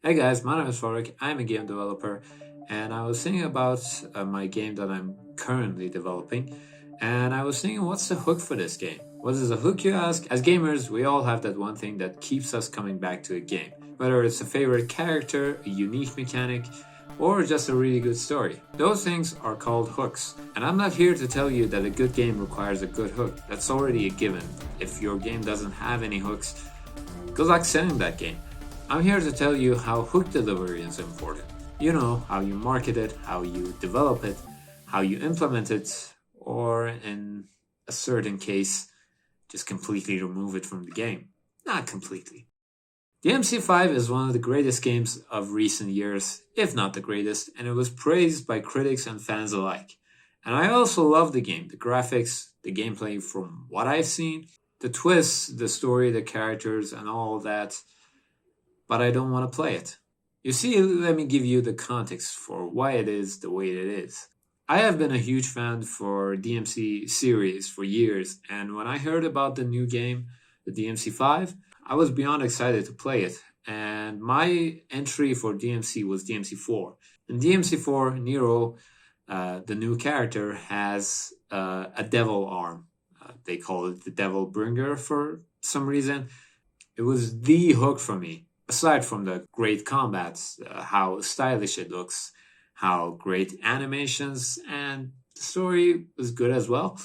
Hey guys, my name is Faruk. I'm a game developer, and I was thinking about my game that I'm currently developing. And I was thinking, what's the hook for this game? What is the hook, you ask? As gamers, we all have that one thing that keeps us coming back to a game, whether it's a favorite character, a unique mechanic, or just a really good story. Those things are called hooks. And I'm not here to tell you that a good game requires a good hook. That's already a given. If your game doesn't have any hooks, good luck selling that game. I'm here to tell you how hook delivery is important. You know, how you market it, how you develop it, how you implement it, or in a certain case, just completely remove it from the game. Not completely. DMC5 is one of the greatest games of recent years, if not the greatest, and it was praised by critics and fans alike. And I also love the game, the graphics, the gameplay from what I've seen, the twists, the story, the characters, and all that, but I don't want to play it. You see, let me give you the context for why it is the way it is. I have been a huge fan for DMC series for years, and when I heard about the new game, the DMC5, I was beyond excited to play it. And my entry for DMC was DMC4. In DMC4, Nero, the new character, has a devil arm. They call it the Devil Bringer for some reason. It was the hook for me. Aside from the great combats, how stylish it looks, how great animations, and the story was good as well.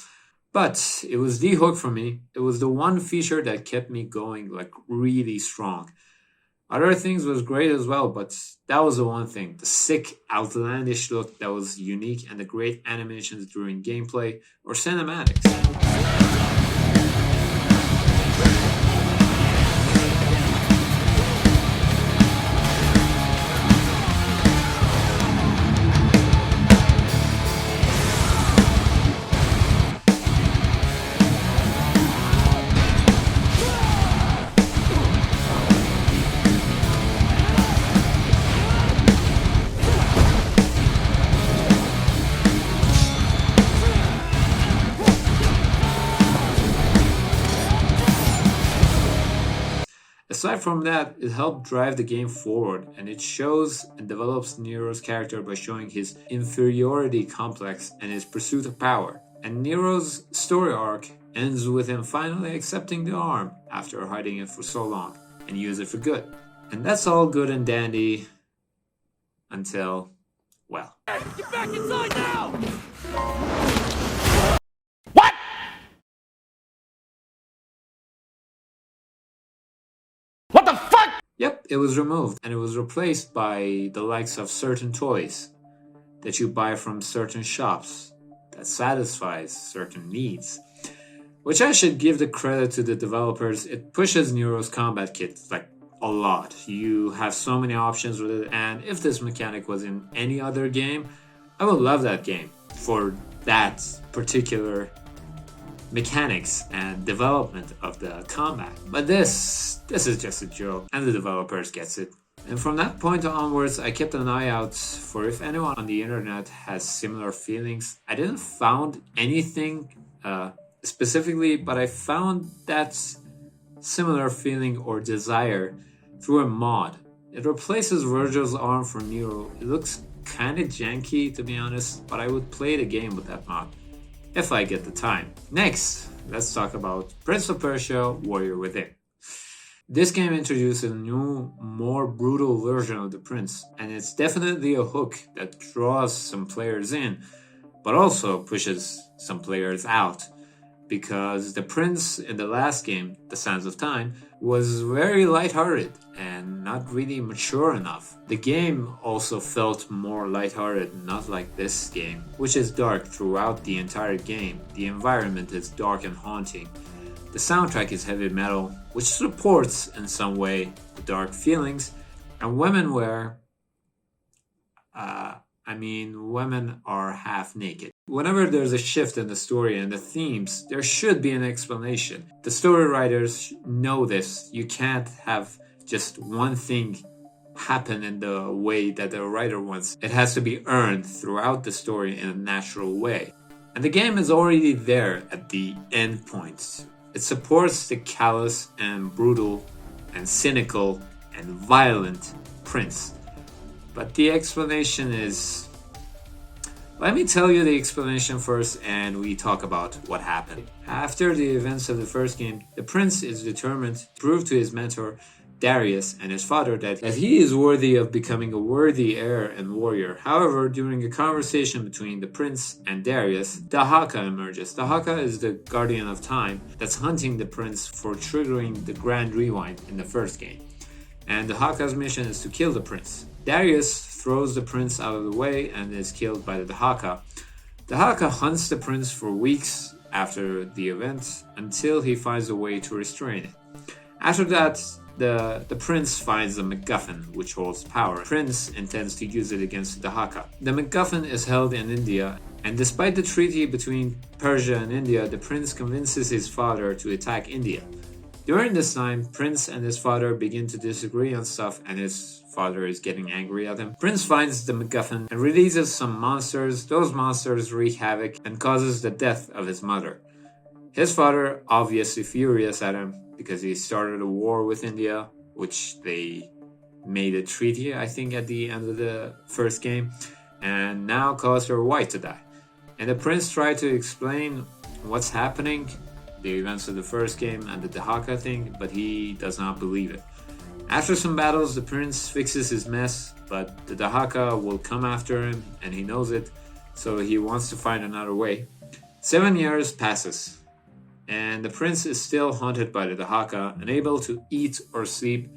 But it was the hook for me. It was the one feature that kept me going like really strong. Other things was great as well, but that was the one thing. The sick, outlandish look that was unique and the great animations during gameplay or cinematics. Aside from that, it helped drive the game forward, and it shows and develops Nero's character by showing his inferiority complex and his pursuit of power. And Nero's story arc ends with him finally accepting the arm after hiding it for so long and use it for good. And that's all good and dandy until, well. Get back inside now! What the fuck? Yep, it was removed and it was replaced by the likes of certain toys that you buy from certain shops that satisfies certain needs. Which I should give the credit to the developers. It pushes Nero's combat kit like a lot. You have so many options with it, and if this mechanic was in any other game, I would love that game for that particular mechanics and development of the combat. But this is just a joke, and the developers gets it. And from that point onwards, I kept an eye out for if anyone on the internet has similar feelings. I didn't found anything specifically, but I found that similar feeling or desire through a mod. It replaces Virgil's arm for Nero. It looks kind of janky, to be honest, but I would play the game with that mod if I get the time. Next, let's talk about Prince of Persia: Warrior Within. This game introduces a new, more brutal version of the prince, and it's definitely a hook that draws some players in, but also pushes some players out. Because the prince in the last game, The Sands of Time, was very lighthearted and not really mature enough. The game also felt more lighthearted, not like this game, which is dark throughout the entire game. The environment is dark and haunting. The soundtrack is heavy metal, which supports in some way the dark feelings, and women wear women are half naked. Whenever there's a shift in the story and the themes, there should be an explanation. The story writers know this. You can't have just one thing happen in the way that the writer wants. It has to be earned throughout the story in a natural way. And the game is already there at the end points. It supports the callous and brutal and cynical and violent prince. But the explanation is... Let me tell you the explanation first and we talk about what happened. After the events of the first game, the prince is determined to prove to his mentor Darius and his father that he is worthy of becoming a worthy heir and warrior. However, during a conversation between the prince and Darius, the Haka emerges. The Haka is the guardian of time that's hunting the prince for triggering the grand rewind in the first game. And the Haka's mission is to kill the prince. Darius throws the prince out of the way and is killed by the Haka. The Haka hunts the prince for weeks after the event until he finds a way to restrain it. After that, the prince finds the MacGuffin, which holds power. The prince intends to use it against the Haka. The MacGuffin is held in India, and despite the treaty between Persia and India, the prince convinces his father to attack India. During this time, Prince and his father begin to disagree on stuff, and his father is getting angry at him. Prince finds the MacGuffin and releases some monsters. Those monsters wreak havoc and causes the death of his mother. His father, obviously furious at him because he started a war with India, which they made a treaty, I think, at the end of the first game, and now caused her wife to die. And the prince tried to explain what's happening, the events of the first game and the Dahaka thing, but he does not believe it. After some battles, the prince fixes his mess, but the Dahaka will come after him and he knows it, so he wants to find another way. 7 years passes, and the prince is still haunted by the Dahaka, unable to eat or sleep.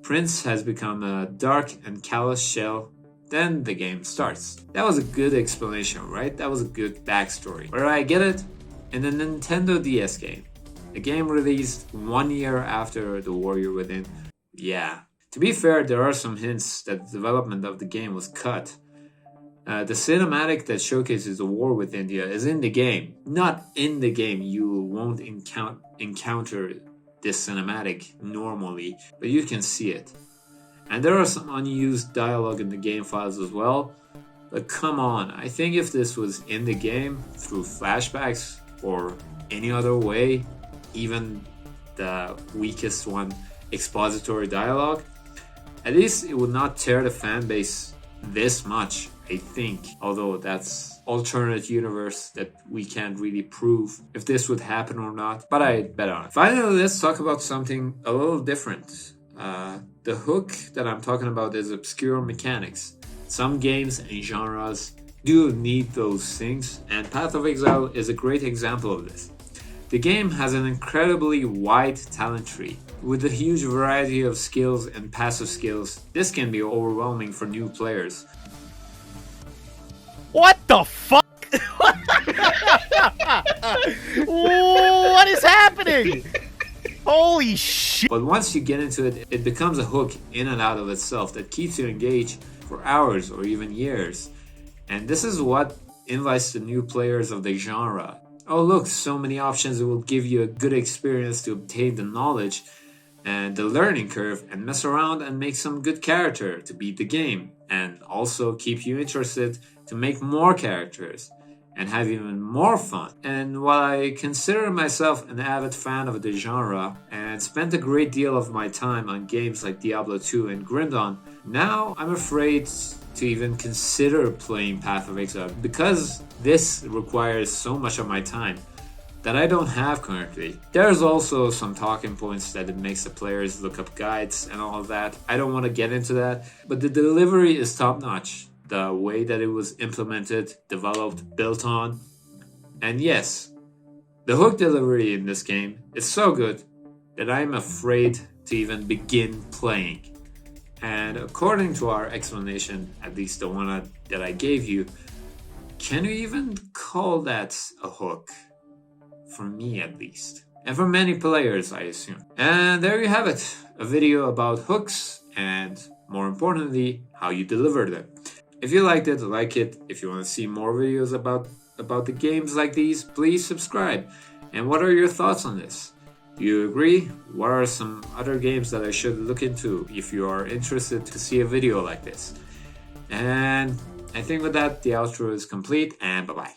Prince has become a dark and callous shell. Then the game starts. That was a good explanation, right? That was a good backstory. Where I get it? In the Nintendo DS game. The game released 1 year after The Warrior Within. Yeah. To be fair, there are some hints that the development of the game was cut. The cinematic that showcases the war with India is in the game. Not in the game, you won't encounter this cinematic normally, but you can see it. And there are some unused dialogue in the game files as well. But come on, I think if this was in the game through flashbacks or any other way, even the weakest one, expository dialogue, at least it would not tear the fan base this much, I think. Although that's alternate universe that we can't really prove if this would happen or not, but I bet on it. Finally, let's talk about something a little different. The hook that I'm talking about is obscure mechanics. Some games and genres do need those things, and Path of Exile is a great example of this. The game has an incredibly wide talent tree. With a huge variety of skills and passive skills, this can be overwhelming for new players. What the fuck? What is happening? Holy shit. But once you get into it, it becomes a hook in and out of itself that keeps you engaged for hours or even years. And this is what invites the new players of the genre. Oh look, so many options, it will give you a good experience to obtain the knowledge and the learning curve and mess around and make some good character to beat the game. And also keep you interested to make more characters and have even more fun. And while I consider myself an avid fan of the genre and spent a great deal of my time on games like Diablo 2 and Grim Dawn, now I'm afraid to even consider playing Path of Exile because this requires so much of my time that I don't have currently. There's also some talking points that it makes the players look up guides and all of that. I don't want to get into that, but the delivery is top notch. The way that it was implemented, developed, built on. And yes, the hook delivery in this game is so good that I'm afraid to even begin playing. And according to our explanation, at least the one that I gave you, can you even call that a hook? For me at least. And for many players, I assume. And there you have it. A video about hooks and, more importantly, how you deliver them. If you liked it, like it. If you want to see more videos about the games like these, please subscribe. And what are your thoughts on this? Do you agree? What are some other games that I should look into if you are interested to see a video like this? And I think with that, the outro is complete, and bye-bye.